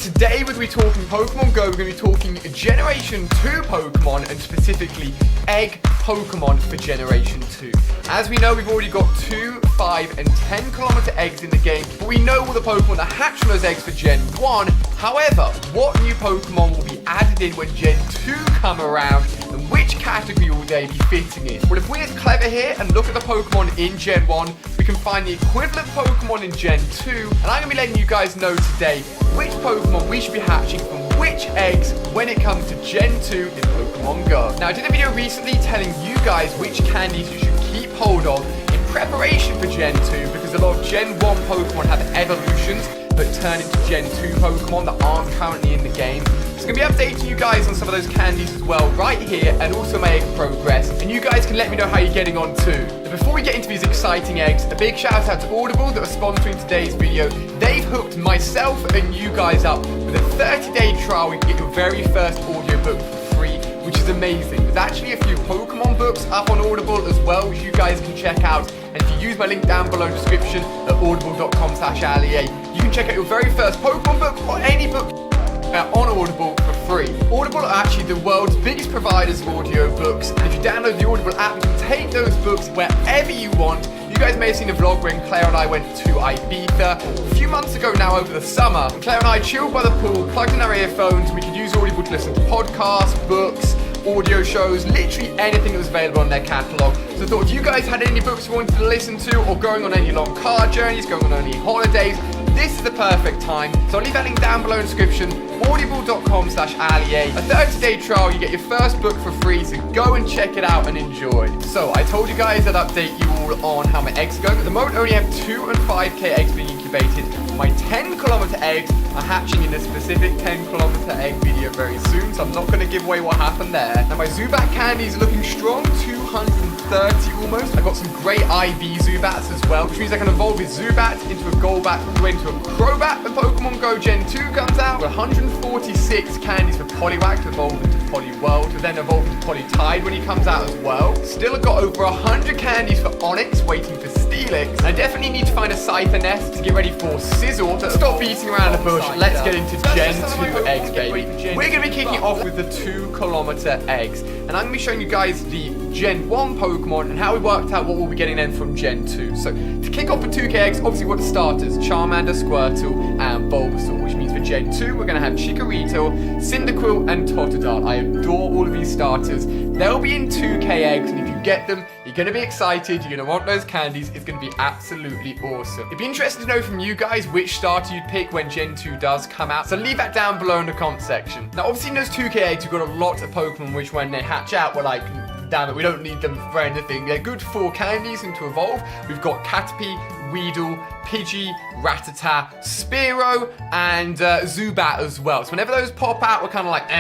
Today we're going to be talking Pokemon Go, we're going to be talking Generation 2 Pokemon, and specifically Egg Pokemon for Generation 2. As we know, we've already got 2, 5, and 10 kilometer eggs in the game, but we know all the Pokemon that hatch from those eggs for Gen 1. However, what new Pokemon will be added in when Gen 2 come around, and which category will they be fitting in? Well, if we're clever here and look at the Pokemon in Gen 1, we can find the equivalent Pokemon in Gen 2, and I'm going to be letting you guys know today which Pokemon we should be hatching from which eggs when it comes to Gen 2 in Pokemon Go. Now, I did a video recently telling you guys which candies you should keep hold of in preparation for Gen 2, because a lot of Gen 1 Pokemon have evolutions but turn into Gen 2 Pokemon that aren't currently in the game. So I'm going to be updating you guys on some of those candies as well right here, and also my egg progress, and you guys can let me know how you're getting on too. But before we get into these exciting eggs, a big shout out to Audible that are sponsoring today's video. They've hooked myself and you guys up with a 30-day trial where you can get your very first audiobook for free, which is amazing. There's actually a few Pokemon books up on Audible as well, which you guys can check out. And if you use my link down below in the description at audible.com/MoreAli-A, you can check out your very first Pokemon book or any book on Audible for free. Audible are actually the world's biggest providers of audiobooks, and if you download the Audible app, you can take those books wherever you want. You guys may have seen a vlog when Claire and I went to Ibiza a few months ago now over the summer. And Claire and I chilled by the pool, plugged in our earphones, and we could use Audible to listen to podcasts, books, audio shows, literally anything that was available on their catalogue. So I thought if you guys had any books you wanted to listen to, or going on any long car journeys, going on any holidays, this is the perfect time. So I'll leave that link down below in the description, audible.com/MoreAliA. A 30-day trial, you get your first book for free, so go and check it out and enjoy. So I told you guys I'd update you all on how my eggs are going. At the moment I only have 2 and 5k eggs being incubated. My 10 kilometer eggs are hatching in a specific 10 kilometer egg video very soon, so I'm not going to give away what happened there. Now my Zubat candy is looking strong, 230 almost. I've got some great IV Zubats as well, which means I can evolve with Zubat into a Golbat, all the way into a Crobat when Pokemon Go Gen 2 comes out. With 146 candies for Poliwag to evolve into Poliworld, to then evolve into Polytide when he comes out as well. Still have got over 100 candies for Onix, waiting for Steelix. I definitely need to find a Cypher Nest to get ready for Sizzle. So stop beating around the bush, let's get into Gen 2 eggs, baby. We're going to be kicking off with the 2 kilometer eggs, and I'm going to be showing you guys the Gen 1 Pokemon and how we worked out what we'll be getting then from Gen 2. So to kick off with 2k eggs, obviously we've got the starters, Charmander, Squirtle, and Bulbasaur, which means for Gen 2 we're going to have Chikorito, Cyndaquil, and Totodile. I adore all of these starters. They'll be in 2k eggs, and if you get them, you're going to be excited, you're going to want those candies, it's going to be absolutely awesome. It'd be interesting to know from you guys which starter you'd pick when Gen 2 does come out, so leave that down below in the comment section. Now obviously in those 2k eggs, you've got a lot of Pokemon which when they hatch out, we're like, damn it, we don't need them for anything. They're good for candies and to evolve. We've got Caterpie, Weedle, Pidgey, Rattata, Spearow, and Zubat as well. So whenever those pop out, we're kind of like,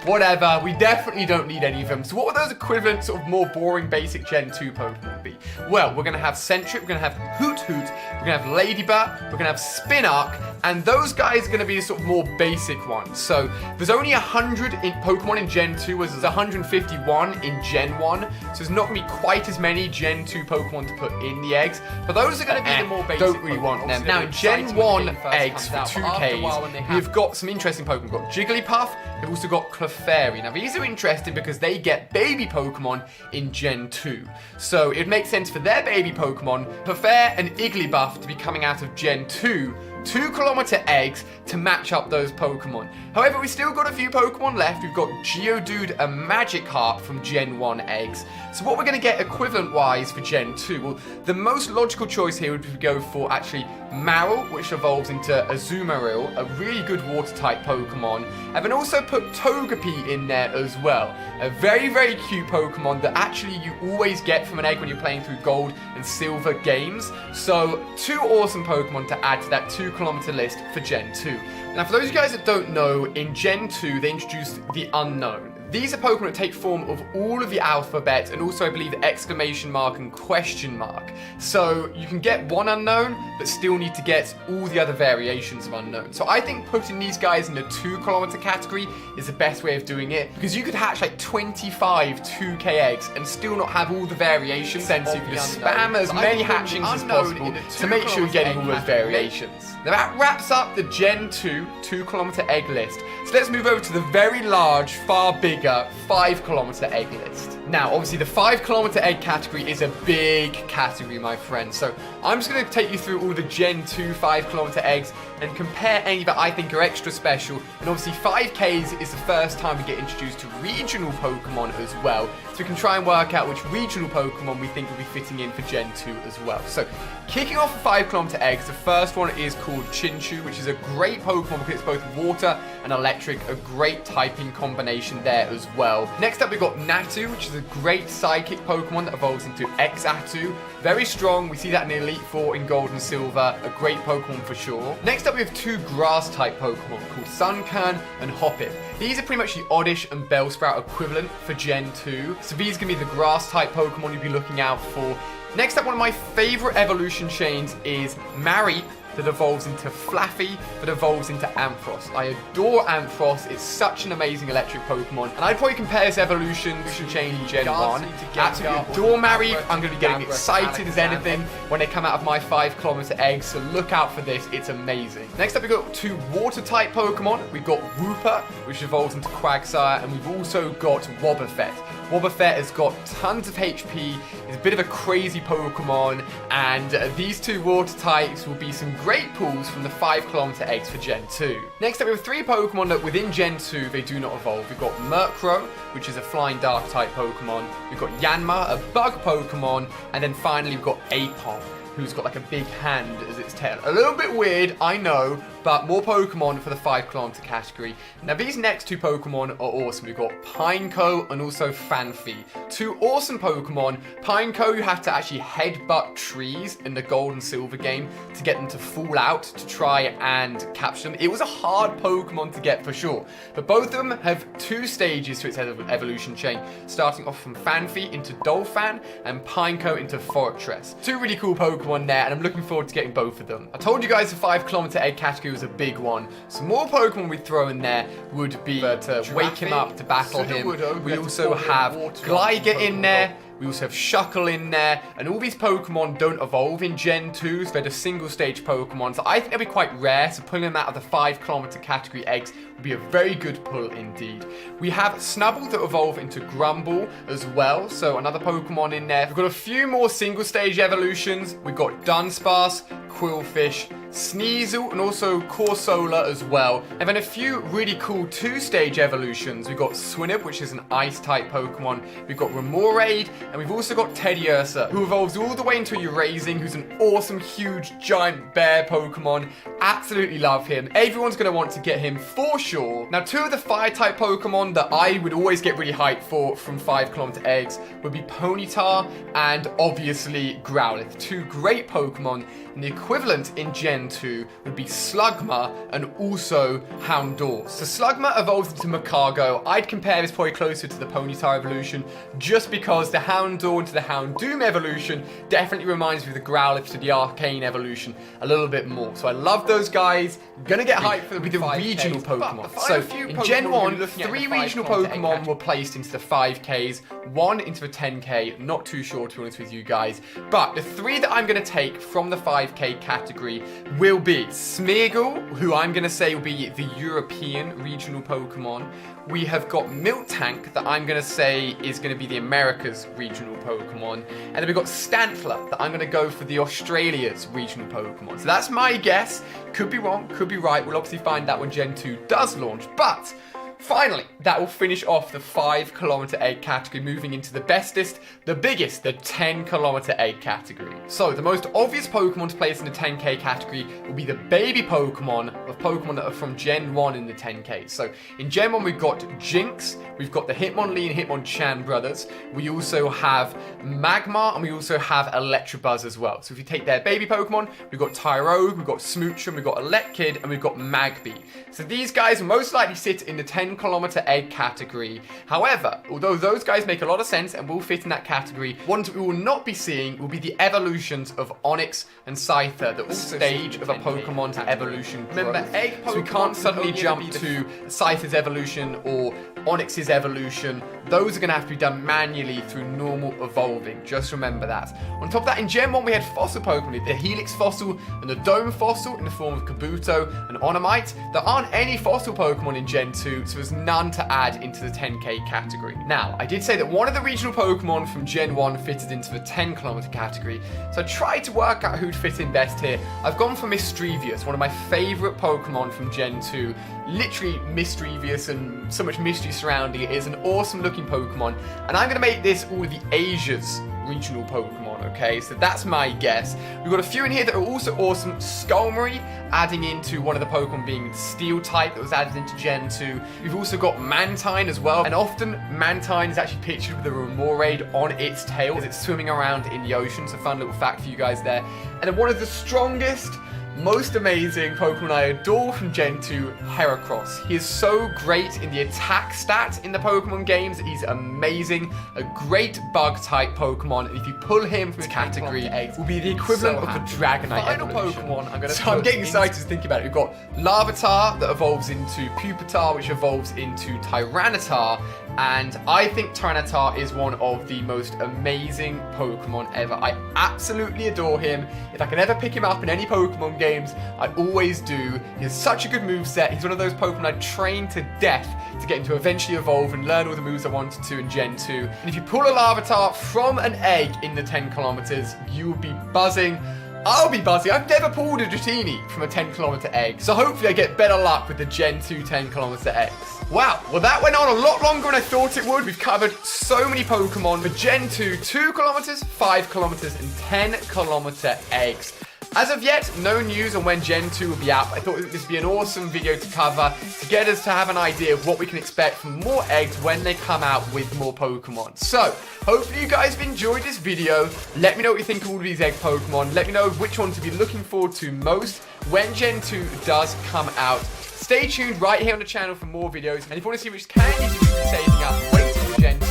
whatever, we definitely don't need any of them. So what would those equivalent, sort of more boring, basic Gen 2 Pokemon be? Well, we're going to have Sentret, we're going to have Hoot Hoot, we're going to have Ladybug, we're going to have Spinark, and those guys are going to be the sort of more basic ones. So there's only 100 in Pokemon in Gen 2 as there's 151 in Gen 1, so there's not going to be quite as many Gen 2 Pokemon to put in the eggs, but those are going to be the more basic. Don't really want them. Now in Gen 1 eggs for 2Ks, we've got some interesting Pokemon. We've got Jigglypuff, we've also got Clefairy. Now these are interesting because they get baby Pokemon in Gen 2. So it would make sense for their baby Pokemon, Clefairy and Igglybuff, to be coming out of Gen 2, 2 kilometer eggs to match up those Pokemon. However, we've still got a few Pokemon left. We've got Geodude and Magikarp from Gen 1 eggs. So what we're going to get equivalent-wise for Gen 2? Well, the most logical choice here would be to go for actually Marill, which evolves into Azumarill, a really good water-type Pokemon. And then also put Togepi in there as well. A very, very cute Pokemon that actually you always get from an egg when you're playing through Gold and Silver games. So 2 awesome Pokemon to add to that 2 kilometer list for Gen 2. Now for those of you guys that don't know, in Gen 2 they introduced the Unknown. These are Pokemon that take form of all of the alphabet and also I believe exclamation mark and question mark. So you can get one unknown, but still need to get all the other variations of unknown. So I think putting these guys in the 2-kilometer category is the best way of doing it, because you could hatch like 25 2K eggs and still not have all the variations. So you can spam as many hatchings as possible to make sure you're getting all those variations. Now that wraps up the Gen 2 2-kilometer egg list. So let's move over to the very large, far bigger 5-kilometer egg list. Now, obviously the 5-kilometer egg category is a big category, my friends. So I'm just going to take you through all the Gen 2 5-kilometer eggs and compare any that I think are extra special. And obviously 5Ks is the first time we get introduced to regional Pokemon as well. So we can try and work out which regional Pokemon we think will be fitting in for Gen 2 as well. So kicking off the 5-kilometer eggs, the first one is called Chinchou, which is a great Pokemon because it's both water and electric, a great typing combination there as well. Next up we've got Natu, which is a great psychic Pokemon that evolves into X-Atu. Very strong, we see that in the Elite Four in Gold and Silver, a great Pokemon for sure. Next up we have 2 grass-type Pokemon called Sunkern and Hoppip. These are pretty much the Oddish and Bellsprout equivalent for Gen 2. So these are going to be the grass-type Pokemon you'll be looking out for. Next up, one of my favorite evolution chains is Mareep, that evolves into Flaffy, that evolves into Ampharos. I adore Ampharos, it's such an amazing electric Pokemon, and I'd probably compare this evolution chain in Gen 1. Absolutely adore Mareep, I'm going to be getting excited as anything when they come out of my 5-kilometer eggs, so look out for this, it's amazing. Next up we've got 2 water-type Pokemon. We've got Wooper, which evolves into Quagsire, and we've also got Wobbuffet. Wobbuffet has got tons of HP, is a bit of a crazy Pokemon, and these 2 water types will be some great pulls from the 5-kilometer eggs for Gen 2. Next up we have 3 Pokemon that within Gen 2 they do not evolve. We've got Murkrow, which is a flying dark type Pokemon. We've got Yanma, a bug Pokemon, and then finally we've got Aipom, who's got like a big hand as its tail. A little bit weird, I know, but more Pokemon for the 5-kilometer category. Now these next 2 Pokemon are awesome. We've got Pineco and also Fanfi. 2 awesome Pokemon. Pineco, you have to actually headbutt trees in the Gold and Silver game to get them to fall out to try and capture them. It was a hard Pokemon to get for sure. But both of them have 2 stages to its evolution chain, starting off from Fanfi into Dolphin and Pineco into Fortress. 2 really cool Pokemon there, and I'm looking forward to getting both of them. I told you guys the 5-kilometer egg category was a big one. Some more Pokemon we'd throw in there would be to wake him up, to battle him. We also have Gligar in there. We also have Shuckle in there, and all these Pokemon don't evolve in Gen 2, so they're just single-stage Pokemon, so I think they'll be quite rare, so pulling them out of the 5-kilometer category eggs would be a very good pull indeed. We have Snubbull that evolve into Grumble as well, so another Pokemon in there. We've got a few more single-stage evolutions. We've got Dunsparce, Quillfish, Sneasel, and also Corsola as well. And then a few really cool 2-stage evolutions. We've got Swinub, which is an Ice-type Pokemon. We've got Remoraid, and we've also got Teddiursa, who evolves all the way into Eurazing, who's an awesome, huge, giant bear Pokemon. Absolutely love him. Everyone's going to want to get him for sure. Now, 2 of the Fire-type Pokemon that I would always get really hyped for from 5-kilometer eggs would be Ponyta and obviously Growlithe. 2 great Pokemon, and the equivalent in Gen 2 would be Slugma and also Houndour. So Slugma evolves into Magcargo. I'd compare this probably closer to the Ponyta evolution, just because the Houndour into the Houndoom evolution definitely reminds me of the Growlithe to the Arcane evolution a little bit more. So I love those guys. Gonna get hyped for the regional Pokemon. So in Gen 1, 3 regional Pokemon were placed into the 5Ks, 1 into the 10K. Not too sure, to be honest with you guys. But the 3 that I'm gonna take from the 5K category will be Smeargle, who I'm going to say will be the European regional Pokemon. We have got Miltank, that I'm going to say is going to be the America's regional Pokemon. And then we've got Stantler, that I'm going to go for the Australia's regional Pokemon. So that's my guess. Could be wrong, could be right. We'll obviously find out when Gen 2 does launch. But finally, that will finish off the 5-kilometer egg category, moving into the bestest, the biggest, the 10-kilometer egg category. So the most obvious Pokemon to place in the 10K category will be the baby Pokemon of Pokemon that are from Gen 1 in the 10K. So in Gen 1 we've got Jinx, we've got the Hitmonlee and Hitmonchan brothers. We also have Magmar, and we also have Electabuzz as well. So if you take their baby Pokemon, we've got Tyrogue, we've got Smoochum, we've got Elekid, and we've got Magby. So these guys will most likely sit in the 10-kilometer egg category. However, although those guys make a lot of sense and will fit in that category, ones we will not be seeing will be the evolutions of Onix and Scyther, the stage of a Pokemon to evolution growth. Remember, egg Pokemon, so we can't suddenly jump to Scyther's evolution or Onix's evolution. Those are going to have to be done manually through normal evolving. Just remember that. On top of that, in Gen 1, we had fossil Pokemon, the Helix fossil and the Dome fossil in the form of Kabuto and Onomite. There aren't any fossil Pokemon in Gen 2, so there's none to add into the 10k category. Now, I did say that one of the regional Pokemon from Gen 1 fitted into the 10-kilometer category, so I tried to work out who'd fit in best here. I've gone for Mischievous, one of my favorite Pokemon from Gen 2. Literally mischievous and so much mystery surrounding it. It is an awesome looking Pokemon, and I'm going to make this all of the Asia's regional Pokemon, okay? So that's my guess. We've got a few in here that are also awesome. Skullmory, adding into one of the Pokemon being Steel type that was added into Gen 2. We've also got Mantine as well, and often Mantine is actually pictured with a Remoraid on its tail as it's swimming around in the ocean. So fun little fact for you guys there. And then one of the strongest, most amazing Pokemon I adore from Gen 2, Heracross. He is so great in the attack stat in the Pokemon games. He's amazing, a great bug-type Pokemon, and if you pull him from the category, it will be the equivalent of the Dragonite evolution. Pokemon, I'm getting excited to think about it. We've got Larvitar that evolves into Pupitar, which evolves into Tyranitar, and I think Tyranitar is one of the most amazing Pokemon ever. I absolutely adore him. If I can ever pick him up in any Pokemon games, I always do. He has such a good moveset. He's one of those Pokemon I trained to death to get him to eventually evolve and learn all the moves I wanted to in Gen 2. And if you pull a Larvitar from an egg in the 10 kilometers, you will be buzzing. I'll be buzzing. I've never pulled a Dratini from a 10-kilometer egg, so hopefully I get better luck with the Gen 2 10-kilometer eggs. Wow, well that went on a lot longer than I thought it would. We've covered so many Pokemon for Gen 2, 2 kilometers, 5 kilometers, and 10-kilometer eggs. As of yet, no news on when Gen 2 will be out. I thought this would be an awesome video to cover to get us to have an idea of what we can expect from more eggs when they come out with more Pokemon. So, hopefully you guys have enjoyed this video. Let me know what you think of all of these egg Pokemon. Let me know which one to be looking forward to most when Gen 2 does come out. Stay tuned right here on the channel for more videos. And if you want to see which candies you should be saving up, wait until Gen 2.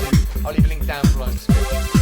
I'll leave a link down below in the description.